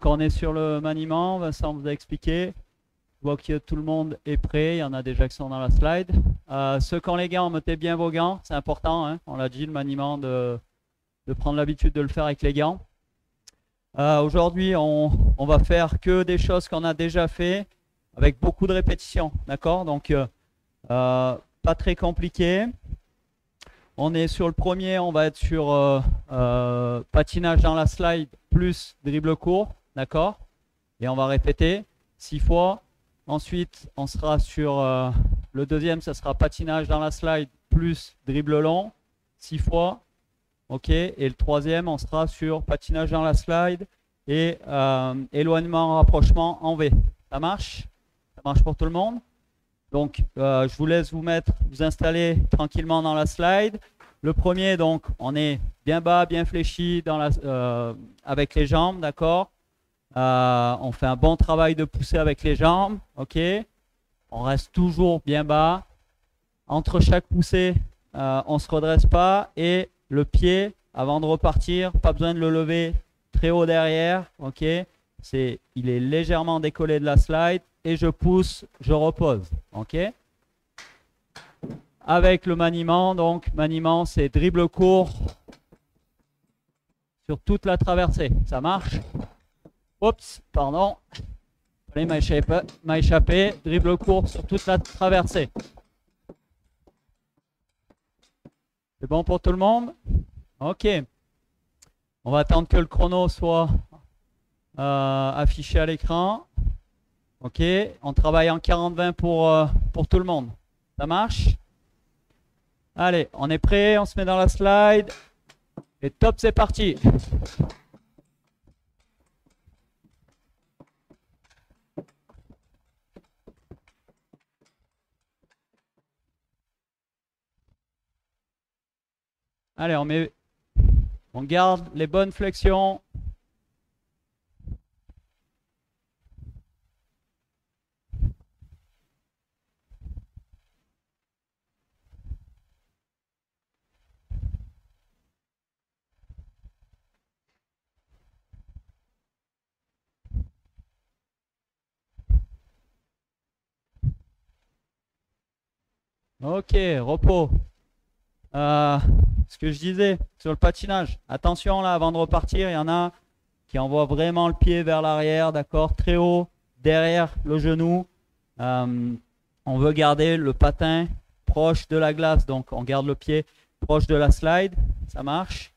Quand on est sur le maniement, Vincent vous a expliqué. Je vois que tout le monde est prêt. Il y en a déjà qui sont dans la slide. Ceux qui ont les gants, mettez bien vos gants. C'est important, hein. On l'a dit, le maniement, de prendre l'habitude de le faire avec les gants. Aujourd'hui, on va faire que des choses qu'on a déjà fait avec beaucoup de répétitions. D'accord? Donc, pas très compliqué. On est sur le premier, on va être sur patinage dans la slide plus dribble court. D'accord? Et on va répéter 6 fois. Ensuite, on sera sur le deuxième, ça sera patinage dans la slide plus dribble long, 6 fois. OK. Et le troisième, on sera sur patinage dans la slide et éloignement, rapprochement en V. Ça marche? Ça marche pour tout le monde? Donc, je vous laisse vous installer tranquillement dans la slide. Le premier, donc, on est bien bas, bien fléchi avec les jambes, d'accord? On fait un bon travail de poussée avec les jambes, ok? On reste toujours bien bas. Entre chaque poussée, on ne se redresse pas et le pied, avant de repartir, pas besoin de le lever très haut derrière, ok? Il est légèrement décollé de la slide et je pousse, je repose, ok? Avec le maniement, donc maniement c'est dribble court sur toute la traversée, ça marche? Oups, pardon, il m'a échappé, dribble court sur toute la traversée. C'est bon pour tout le monde? Ok. On va attendre que le chrono soit affiché à l'écran. Ok. On travaille en 40-20 pour tout le monde. Ça marche? Allez, on est prêt, on se met dans la slide. Et top, c'est parti. Allez, on garde les bonnes flexions. Ok, repos. Ce que je disais sur le patinage. Attention là, avant de repartir, il y en a qui envoient vraiment le pied vers l'arrière, d'accord, très haut, derrière le genou. On veut garder le patin proche de la glace, donc on garde le pied proche de la slide, ça marche.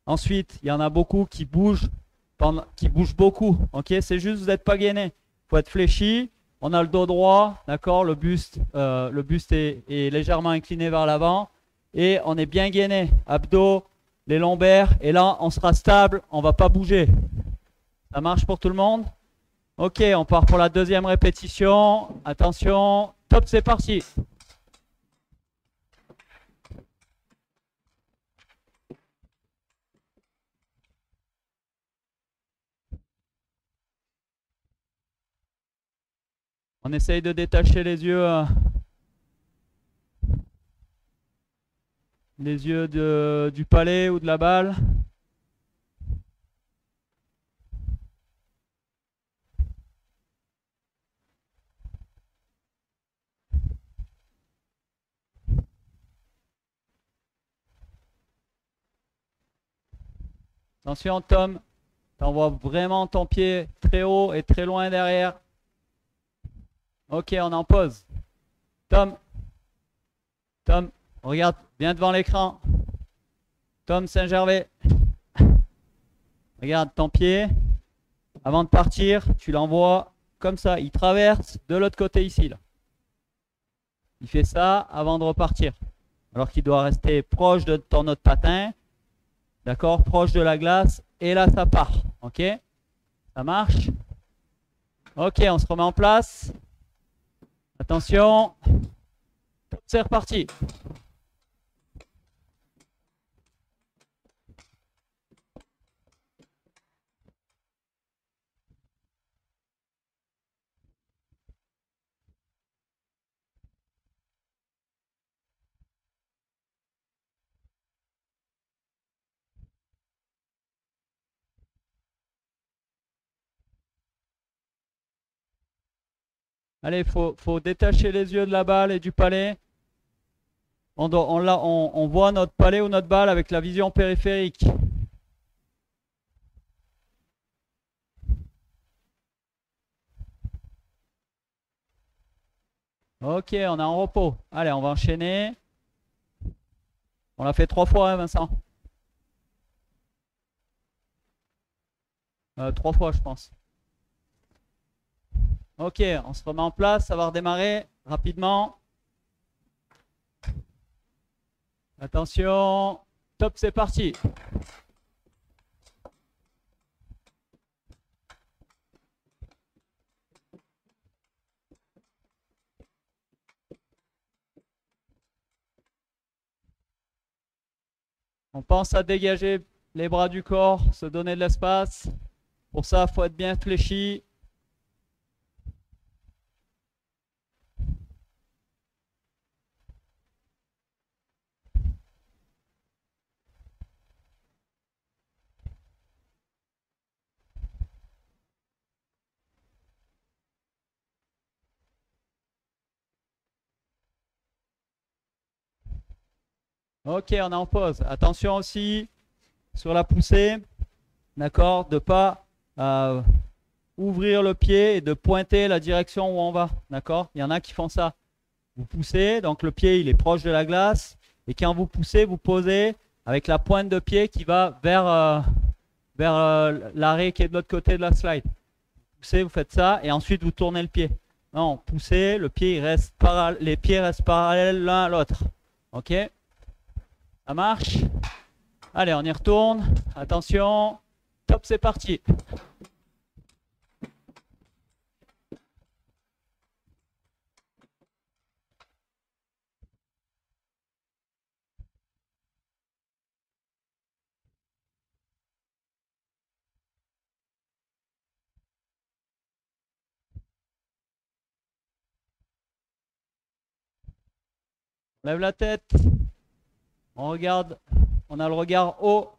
Ensuite, il y en a beaucoup qui bougent beaucoup, ok, c'est juste vous n'êtes pas gainé, il faut être fléchi. On a le dos droit, d'accord, le buste est légèrement incliné vers l'avant et on est bien gainé, abdos, les lombaires, et là on sera stable, on ne va pas bouger. Ça marche pour tout le monde? Ok, on part pour la deuxième répétition. Attention, top, c'est parti. On essaye de détacher les yeux du palais ou de la balle. Attention, Tom, t'envoies vraiment ton pied très haut et très loin derrière. Ok, on en pause. Tom, regarde bien devant l'écran. Tom Saint-Gervais. Regarde ton pied. Avant de partir, tu l'envoies comme ça. Il traverse de l'autre côté ici. Là. Il fait ça avant de repartir. Alors qu'il doit rester proche de ton autre patin. D'accord? Proche de la glace. Et là, ça part. Ok? Ça marche? Ok, on se remet en place. Attention. C'est reparti. Allez, faut détacher les yeux de la balle et du palais. On voit notre palais ou notre balle avec la vision périphérique. Ok, on est en repos. Allez, on va enchaîner. On l'a fait 3 fois, hein, Vincent? 3 fois, je pense. Ok, on se remet en place. Ça va redémarrer rapidement. Attention. Top, c'est parti. On pense à dégager les bras du corps, se donner de l'espace. Pour ça, il faut être bien fléchi. Ok, on est en pause. Attention aussi sur la poussée, d'accord, de ne pas ouvrir le pied et de pointer la direction où on va, d'accord. Il y en a qui font ça. Vous poussez, donc le pied il est proche de la glace, et quand vous poussez, vous posez avec la pointe de pied qui va vers l'arrêt qui est de l'autre côté de la slide. Vous poussez, vous faites ça, et ensuite vous tournez le pied. Non, poussez, le pied il reste les pieds restent parallèles l'un à l'autre. Ok? Ça marche? Allez, on y retourne. Attention. Top, c'est parti. Lève la tête. On regarde. On a le regard haut.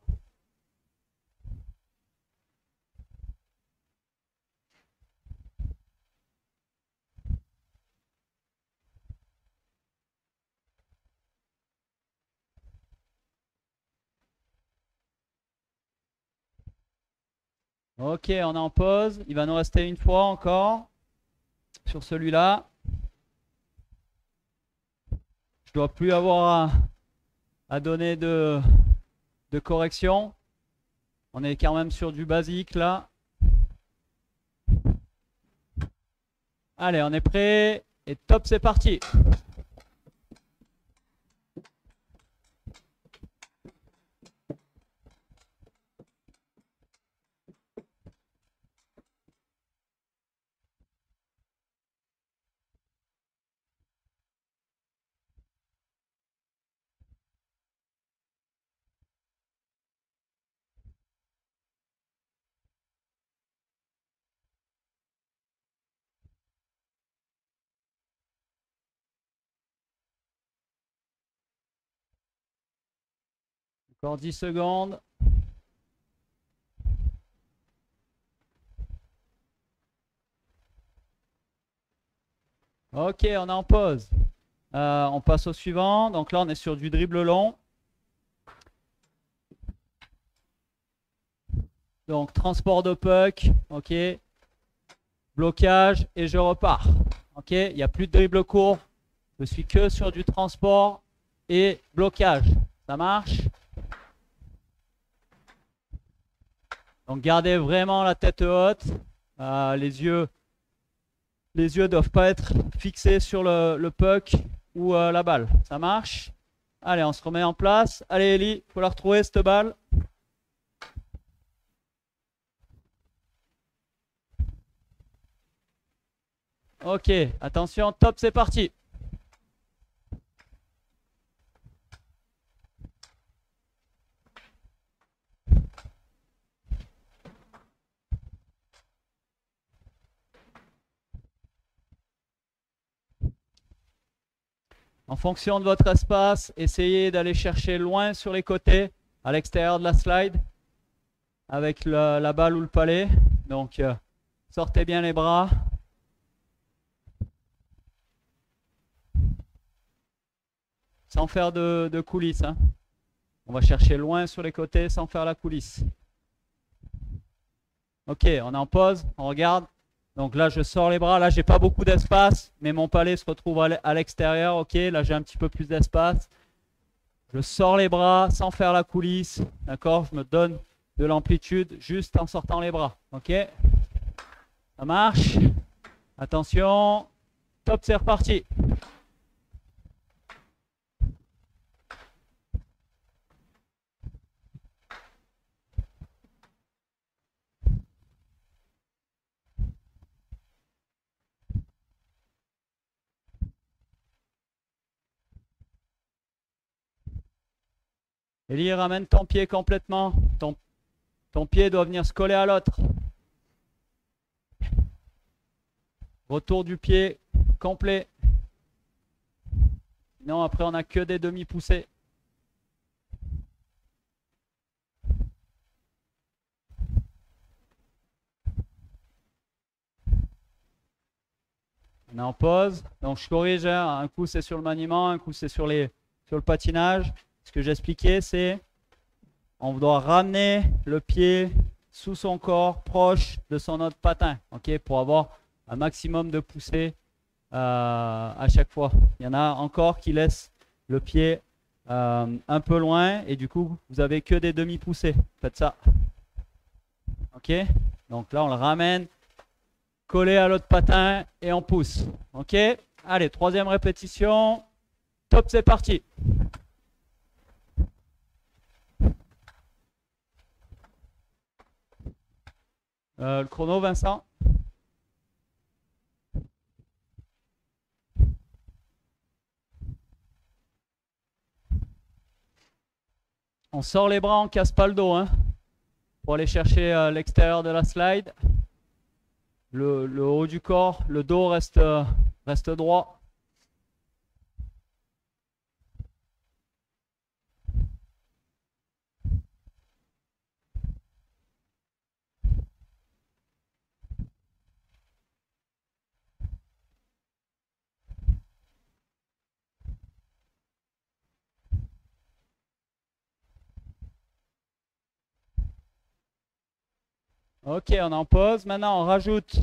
Ok, on est en pause. Il va nous rester une fois encore sur celui-là. Je dois plus avoir à donner de correction. On est quand même sur du basique là. Allez, on est prêt. Et top, c'est parti. Encore 10 secondes. Ok, on est en pause. On passe au suivant. Donc là, on est sur du dribble long. Donc, transport de puck. Ok. Blocage et je repars. Ok. Il n'y a plus de dribble court. Je suis que sur du transport et blocage. Ça marche? Donc, gardez vraiment la tête haute. Les yeux ne doivent pas être fixés sur le puck ou la balle. Ça marche? Allez, on se remet en place. Allez, Ellie, il faut la retrouver, cette balle. Ok, attention, top, c'est parti. En fonction de votre espace, essayez d'aller chercher loin sur les côtés, à l'extérieur de la slide, avec la balle ou le palais. Donc, sortez bien les bras. sans faire de coulisses. Hein. On va chercher loin sur les côtés sans faire la coulisse. Ok, on est en pause, on regarde. Donc là, je sors les bras. Là, j'ai pas beaucoup d'espace, mais mon palais se retrouve à l'extérieur. Ok, là, j'ai un petit peu plus d'espace. Je sors les bras sans faire la coulisse. D'accord, je me donne de l'amplitude juste en sortant les bras. Ok, ça marche. Attention, top, c'est reparti. Elie, ramène ton pied complètement. Ton pied doit venir se coller à l'autre. Retour du pied complet. Non, après on n'a que des demi-poussées. On est en pause. Donc je corrige. Hein. Un coup c'est sur le maniement, un coup c'est sur le patinage. Ce que j'expliquais, c'est on doit ramener le pied sous son corps, proche de son autre patin, ok, pour avoir un maximum de poussée à chaque fois. Il y en a encore qui laissent le pied un peu loin et du coup, vous avez que des demi-poussées. Faites ça. Ok, donc là, on le ramène collé à l'autre patin et on pousse. Ok, allez, troisième répétition. Top, c'est parti. Le chrono, Vincent. On sort les bras, on casse pas le dos, hein, pour aller chercher l'extérieur de la slide. Le haut du corps, le dos reste droit. Ok, on est en pause. Maintenant, on rajoute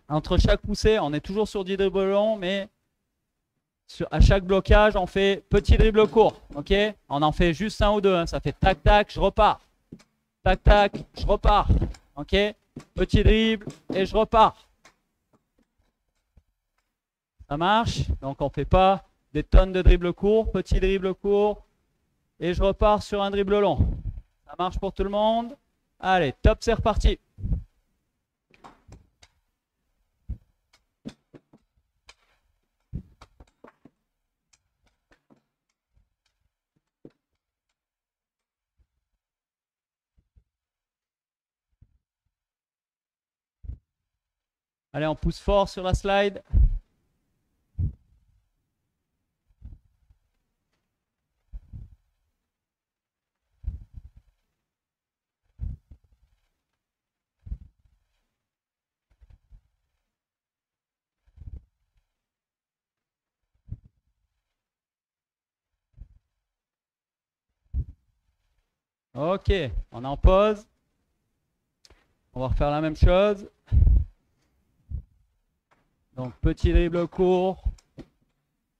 entre chaque poussée, on est toujours sur 10 dribbles longs, mais à chaque blocage, on fait petit dribble court. Ok, on en fait juste un ou deux. Hein. Ça fait tac, tac, je repars. Tac, tac, je repars. Ok, petit dribble et je repars. Ça marche. Donc, on ne fait pas des tonnes de dribbles courts. Petit dribble court et je repars sur un dribble long. Ça marche pour tout le monde. Allez, top, c'est reparti. Allez, on pousse fort sur la slide. Ok, on est en pause. On va refaire la même chose. Donc, petit dribble court.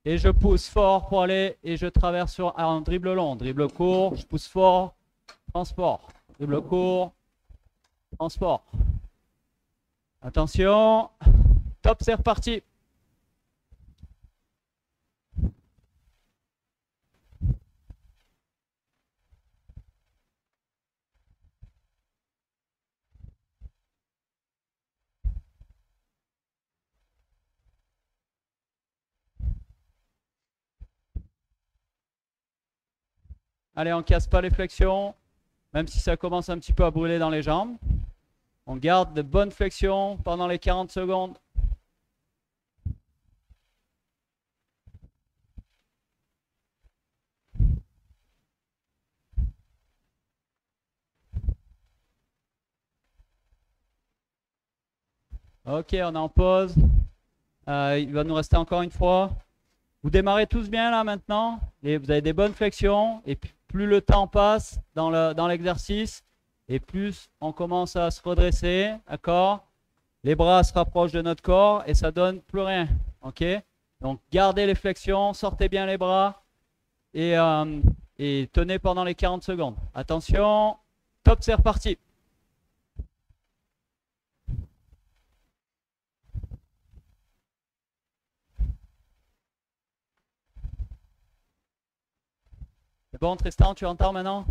Et je pousse fort pour aller et je traverse sur un dribble long. Dribble court, je pousse fort, transport. Dribble court, transport. Attention, top, c'est reparti. Allez, on ne casse pas les flexions, même si ça commence un petit peu à brûler dans les jambes. On garde de bonnes flexions pendant les 40 secondes. Ok, on est en pause. Il va nous rester encore une fois. Vous démarrez tous bien là maintenant, et vous avez des bonnes flexions, et plus le temps passe dans l'exercice, et plus on commence à se redresser, d'accord? Les bras se rapprochent de notre corps, et ça donne plus rien, ok? Donc gardez les flexions, sortez bien les bras, et tenez pendant les 40 secondes. Attention, top, c'est reparti. C'est bon, Tristan, tu entends maintenant?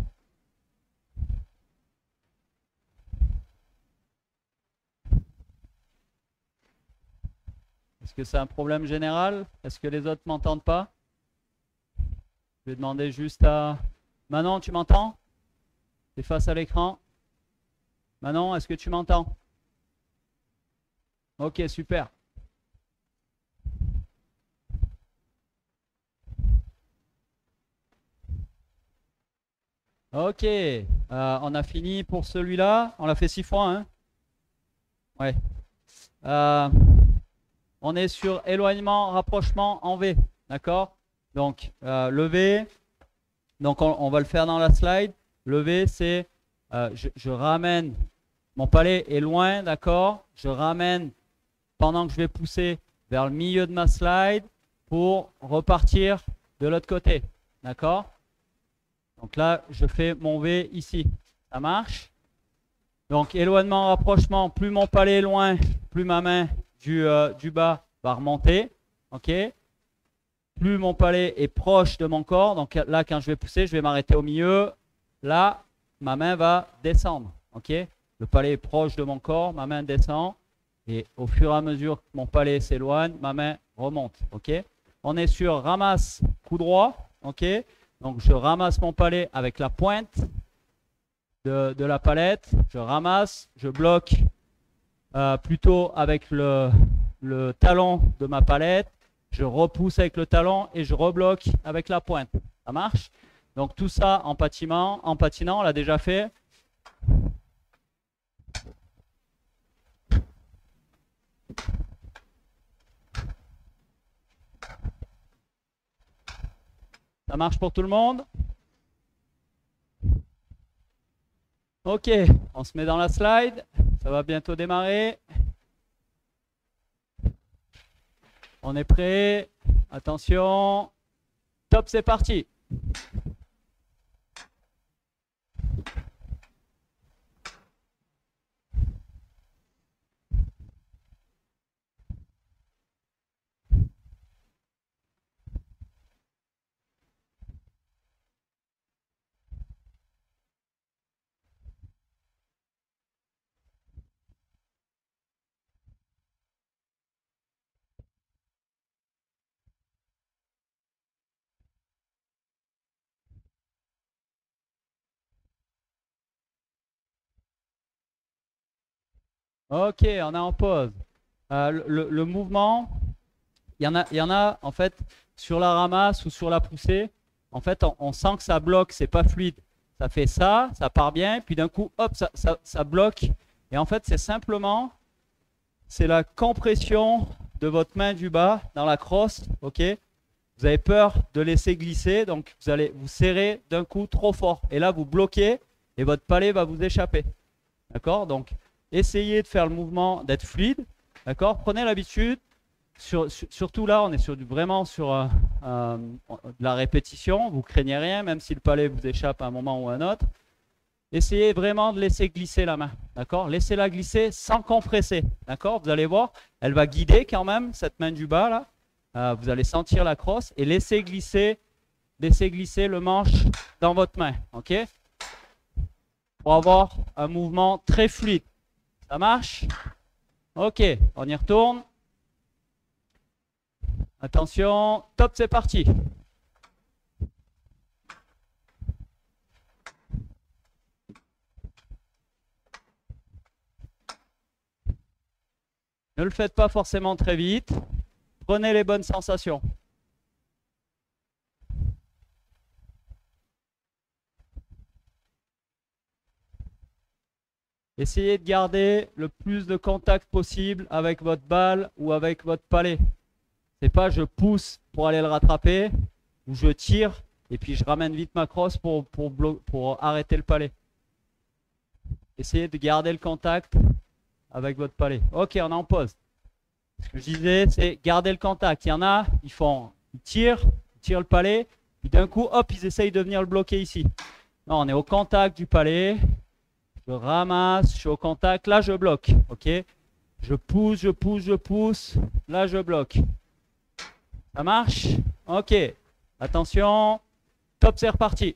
Est-ce que c'est un problème général? Est-ce que les autres ne m'entendent pas? Je vais demander juste à... Manon, tu m'entends? Tu es face à l'écran. Manon, est-ce que tu m'entends? Ok, super. Ok, on a fini pour celui-là. On l'a fait 6 fois, hein? Ouais. On est sur éloignement, rapprochement en V, d'accord? Donc, le V, donc on va le faire dans la slide. Le V, c'est, je ramène, mon palais est loin, d'accord? Je ramène, pendant que je vais pousser vers le milieu de ma slide pour repartir de l'autre côté, d'accord? Donc là, je fais mon V ici. Ça marche? Donc, éloignement, rapprochement, plus mon palais est loin, plus ma main du bas va remonter. Ok? Plus mon palais est proche de mon corps. Donc là, quand je vais pousser, je vais m'arrêter au milieu. Là, ma main va descendre. Ok? Le palais est proche de mon corps, ma main descend. Et au fur et à mesure que mon palais s'éloigne, ma main remonte. Ok? On est sur ramasse, coup droit. Ok? Donc je ramasse mon palais avec la pointe de la palette. Je ramasse, je bloque plutôt avec le talon de ma palette. Je repousse avec le talon et je rebloque avec la pointe. Ça marche? Donc tout ça en patinant, on l'a déjà fait. Ça marche pour tout le monde? Ok, on se met dans la slide. Ça va bientôt démarrer. On est prêt. Attention. Top, c'est parti. Ok, on est en pause. Le mouvement, il y en a en fait sur la ramasse ou sur la poussée. En fait, on sent que ça bloque, c'est pas fluide. Ça fait ça part bien, puis d'un coup, hop, ça bloque. Et en fait, c'est simplement, c'est la compression de votre main du bas dans la crosse, ok? Vous avez peur de laisser glisser, donc vous allez vous serrer d'un coup trop fort. Et là, vous bloquez et votre palais va vous échapper. D'accord? Donc, essayez de faire le mouvement, d'être fluide. D'accord? Prenez l'habitude. Surtout là, on est vraiment sur de la répétition. Vous craignez rien, même si le palais vous échappe à un moment ou à un autre. Essayez vraiment de laisser glisser la main. D'accord? Laissez-la glisser sans compresser. D'accord? Vous allez voir, elle va guider quand même, cette main du bas là. Vous allez sentir la crosse et laissez glisser le manche dans votre main. OK? Pour avoir un mouvement très fluide. Ça marche? Ok, on y retourne. Attention, top, c'est parti. Ne le faites pas forcément très vite. Prenez les bonnes sensations. Essayez de garder le plus de contact possible avec votre balle ou avec votre palais. C'est pas je pousse pour aller le rattraper ou je tire et puis je ramène vite ma crosse pour arrêter le palais. Essayez de garder le contact avec votre palais. Ok, on est en pause. Ce que je disais, c'est garder le contact. Il y en a, ils tirent le palais, puis d'un coup, hop, ils essayent de venir le bloquer ici. Non, on est au contact du palais. Je ramasse, je suis au contact. Là, je bloque. Ok. Je pousse, je pousse, je pousse. Là, je bloque. Ça marche? Ok. Attention. Top, c'est reparti.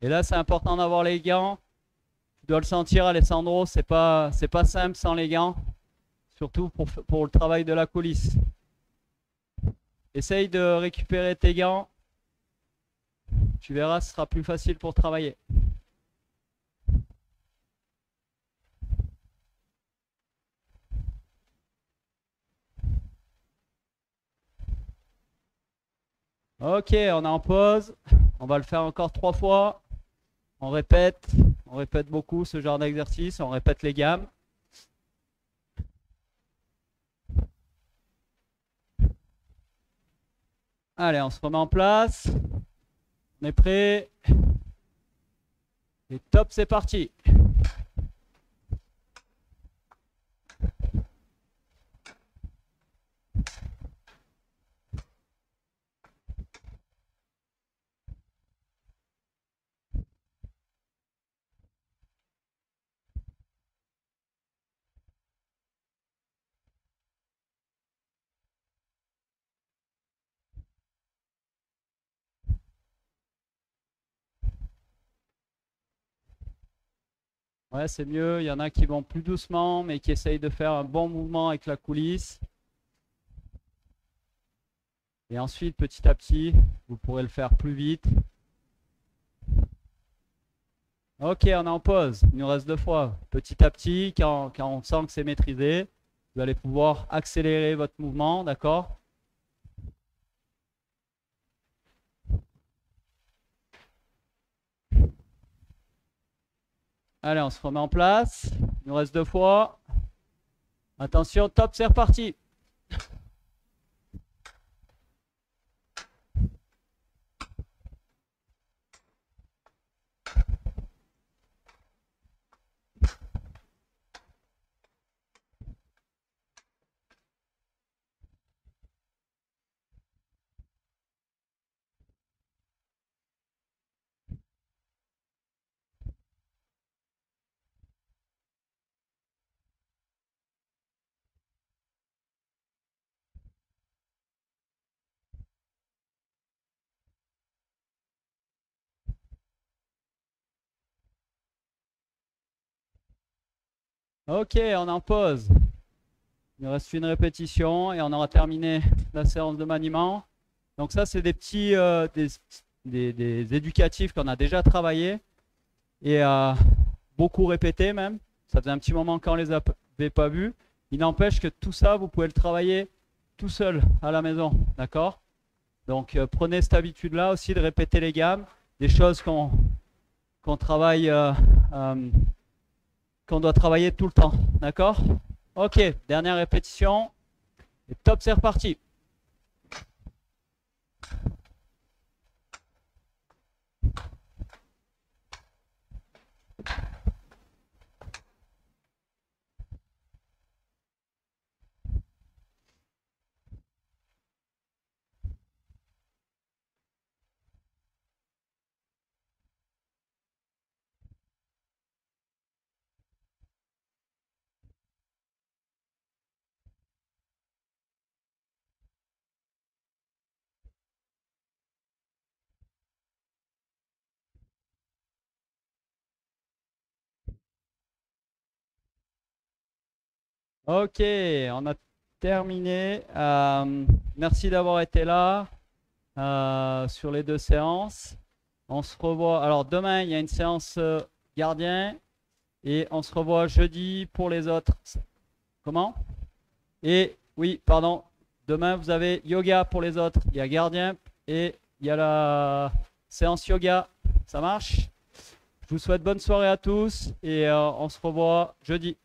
Et là, c'est important d'avoir les gants. Tu dois le sentir, Alessandro, c'est pas simple sans les gants, surtout pour le travail de la coulisse. Essaye de récupérer tes gants. Tu verras, ce sera plus facile pour travailler. Ok, on est en pause. On va le faire encore 3 fois. On répète beaucoup ce genre d'exercice. On répète les gammes. Allez, on se remet en place. On est prêt. Et top, c'est parti. Ouais, c'est mieux. Il y en a qui vont plus doucement, mais qui essayent de faire un bon mouvement avec la coulisse. Et ensuite, petit à petit, vous pourrez le faire plus vite. Ok, on est en pause. Il nous reste 2 fois. Petit à petit, quand on sent que c'est maîtrisé, vous allez pouvoir accélérer votre mouvement, d'accord? Allez, on se remet en place. Il nous reste 2 fois. Attention, top, c'est reparti. Ok, on est en pause. Il nous reste une répétition et on aura terminé la séance de maniement. Donc ça, c'est des petits des éducatifs qu'on a déjà travaillé et beaucoup répété même. Ça faisait un petit moment qu'on les avait pas vus. Il n'empêche que tout ça, vous pouvez le travailler tout seul à la maison, d'accord? Donc prenez cette habitude-là aussi de répéter les gammes, des choses qu'on travaille, qu'on doit travailler tout le temps, d'accord? Ok, dernière répétition. Et top, c'est reparti. Ok, on a terminé. Merci d'avoir été là sur les 2 séances. On se revoit. Alors demain, il y a une séance gardien et on se revoit jeudi pour les autres. Comment? Et oui, pardon, Demain, vous avez yoga pour les autres. Il y a gardien et il y a la séance yoga. Ça marche? Je vous souhaite bonne soirée à tous et on se revoit jeudi.